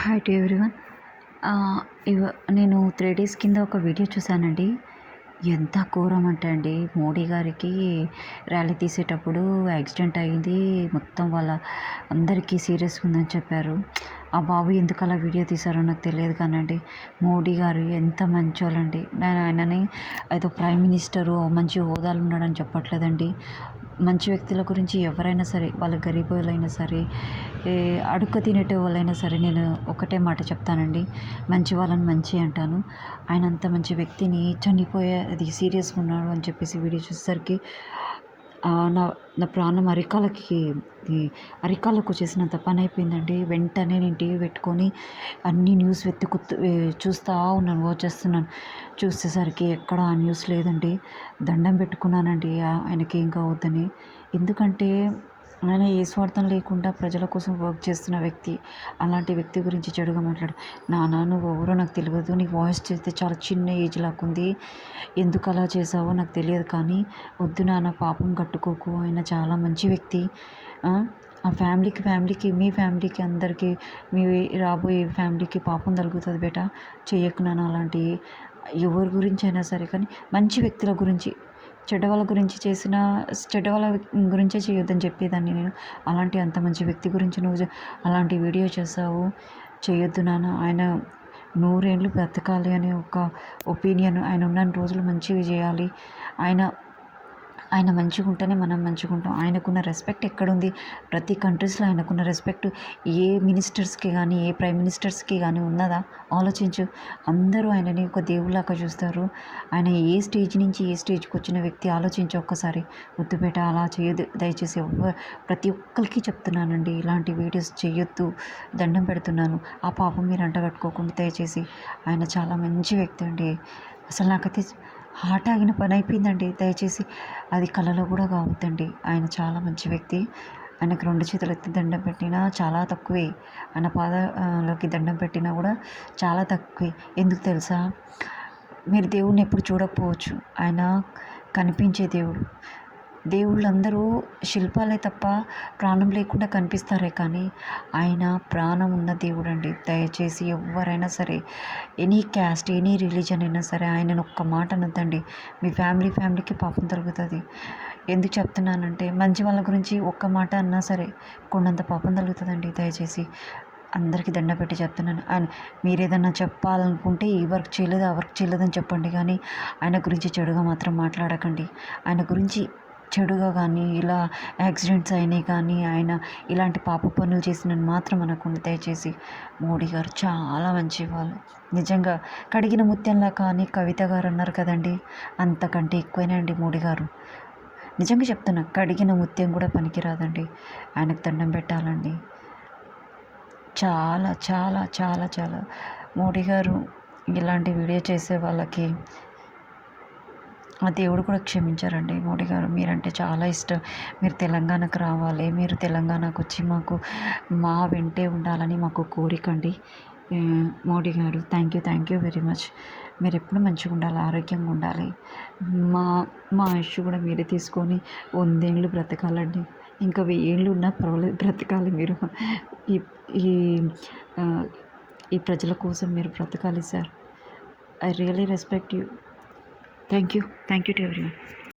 Hi to everyone. ఇవ నేను 3 days కింద ఒక వీడియో చూశానండి. ఎంత ఘోరం అంటే అండి, మోడీ గారికి ర్యాలీ తీసేటప్పుడు యాక్సిడెంట్ అయింది. మొత్తం వాళ్ళ అందరికీ సీరియస్గా ఉందని చెప్పారు. ఆ బాబు ఎందుకు అలా వీడియో తీశారో నాకు తెలియదు కానండి, మోడీ గారు ఎంత మంచోళ్ళండి. నేను ఆయనని ఏదో ప్రైమ్ మినిస్టరు మంచి హోదాలు ఉన్నాడని చెప్పట్లేదండి. మంచి వ్యక్తుల గురించి ఎవరైనా సరే, వాళ్ళ గరీబులైనా సరే, అడుక్క తినేటి వాళ్ళైనా సరే, నేను ఒకటే మాట చెప్తానండి, మంచి వాళ్ళని మంచి అంటాను. ఆయన అంత మంచి వ్యక్తిని చనిపోయే అది సీరియస్గా ఉన్నాడు అని చెప్పేసి వీడియో చూసేసరికి నా నా ప్రాణం అరికాళ్ళకు వచ్చేసినంత పని అయిపోయిందండి. వెంటనే నేను టీవీ పెట్టుకొని అన్ని న్యూస్ చూస్తూ ఉన్నాను, వాచ్ చేస్తున్నాను. చూసేసరికి ఎక్కడ ఆ న్యూస్ లేదండి. దండం పెట్టుకున్నానండి ఆయనకి ఏం కావద్దని. ఎందుకంటే ఆయన ఏ స్వార్థం లేకుండా ప్రజల కోసం వర్క్ చేస్తున్న వ్యక్తి. అలాంటి వ్యక్తి గురించి చెడుగా మాట్లాడు. నాన్న నువ్వు ఎవరో నాకు తెలియదు, నీ వాయిస్ చేస్తే చాలా చిన్న ఏజ్ లాక్కుంది, ఎందుకు అలా చేసావో నాకు తెలియదు, కానీ వద్దు నాన్న, పాపం కట్టుకోకు, ఆయన చాలా మంచి వ్యక్తి. ఆ ఫ్యామిలీకి మీ ఫ్యామిలీకి అందరికీ, మీ రాబోయే ఫ్యామిలీకి పాపం తగులుతుంది బేటా, చెయ్యకు నాన్న అలాంటివి. ఎవరి గురించి అయినా సరే, కానీ మంచి వ్యక్తుల గురించి, చెడ్డ వాళ్ళ గురించే చేయొద్దని చెప్పేదాన్ని నేను. అలాంటి అంత మంచి వ్యక్తి గురించి నువ్వు అలాంటి వీడియో చేసావు, చేయొద్దు నాన్న. ఆయన 100 ఏళ్ళు బ్రతకాలి అనే ఒక ఒపీనియన్. ఆయన ఉన్న రోజులు మంచిగా చేయాలి. ఆయన మంచిగా ఉంటేనే మనం మంచిగా ఉంటాం. ఆయనకున్న రెస్పెక్ట్ ఎక్కడుంది? ప్రతి కంట్రీస్లో ఆయనకున్న రెస్పెక్ట్ ఏ మినిస్టర్స్కి కానీ, ఏ ప్రైమ్ మినిస్టర్స్కి కానీ ఉన్నదా? ఆలోచించు. అందరూ ఆయనని ఒక దేవుళ్ళలాగా చూస్తారు. ఆయన ఏ స్టేజ్ నుంచి ఏ స్టేజ్కి వచ్చిన వ్యక్తి, ఆలోచించు ఒక్కసారి. వద్దుపేట అలా చేయొద్దు దయచేసి. ప్రతి ఒక్కరికి చెప్తున్నానండి, ఇలాంటి వీడియోస్ చేయొద్దు, దండం పెడుతున్నాను. ఆ పాపం మీరు అంటగట్టుకోకుండా దయచేసి. ఆయన చాలా మంచి వ్యక్తి అండి. అసలు నాకైతే హార్ట్ ఆగిన పని అయిపోయిందండి. దయచేసి అది కళలో కూడా కావద్దండి. ఆయన చాలా మంచి వ్యక్తి. ఆయనకు 2 చేతులు ఎత్తి దండం పెట్టినా చాలా తక్కువే. ఆయన పాదాలకి దండం పెట్టినా కూడా చాలా తక్కువే. ఎందుకు తెలుసా? మీరు దేవుడిని ఎప్పుడు చూడకపోవచ్చు, ఆయన కనిపించే దేవుడు. దేవుళ్ళందరూ శిల్పాలే తప్ప ప్రాణం లేకుండా కనిపిస్తారే, కానీ ఆయన ప్రాణం ఉన్న దేవుడు అండి. దయచేసి ఎవరైనా సరే, ఎనీ క్యాస్ట్, ఎనీ రిలీజన్ అయినా సరే, ఆయనను ఒక్క మాట అనొద్దండి. మీ ఫ్యామిలీకి పాపం తగులుతుంది. ఎందుకు చెప్తున్నానంటే, మంచి వాళ్ళ గురించి ఒక్క మాట అన్నా సరే కొండంత పాపం తగులుతుందండి. దయచేసి అందరికీ దండ పెట్టి చెప్తున్నాను. ఆయన మీరు ఏదన్నా చెప్పాలనుకుంటే ఈ వర్క్ చేయలేదు, ఆ వర్క్ చేయలేదని చెప్పండి, కానీ ఆయన గురించి చెడుగా మాత్రం మాట్లాడకండి. ఆయన గురించి చెడుగా కానీ, ఇలా యాక్సిడెంట్స్ అయినాయి కానీ, ఆయన ఇలాంటి పాప పనులు చేసినని మాత్రం అనకుండా దయచేసి. మోడీ గారు చాలా మంచి వాళ్ళు, నిజంగా కడిగిన ముత్యంలా. కానీ కవిత గారు అన్నారు కదండి, అంతకంటే ఎక్కువైనండి మోడీ గారు. నిజంగా చెప్తున్నా, కడిగిన ముత్యం కూడా పనికిరాదండి. ఆయనకు దండం పెట్టాలండి. చాలా చాలా చాలా చాలా మోడీ గారు ఇలాంటి వీడియో చేసే వాళ్ళకి ఆ దేవుడు కూడా క్షమించారండి. మోడీ గారు మీరంటే చాలా ఇష్టం, మీరు తెలంగాణకు రావాలి, మీరు తెలంగాణకు వచ్చి మా వెంటే ఉండాలని మాకు కోరికండి. మోడీ గారు థ్యాంక్ యూ వెరీ మచ్. మీరు ఎప్పుడు మంచిగా ఉండాలి, ఆరోగ్యంగా ఉండాలి. మా ఆయుష్ కూడా మీరే తీసుకొని 100 ఏళ్ళు బ్రతకాలండి. ఇంకా 1000 ఏళ్ళు ఉన్నా పర్వాలేదు, బ్రతకాలి మీరు. ఈ ఈ ఈ ప్రజల కోసం మీరు బ్రతకాలి sir. I really respect you. Thank you to everyone.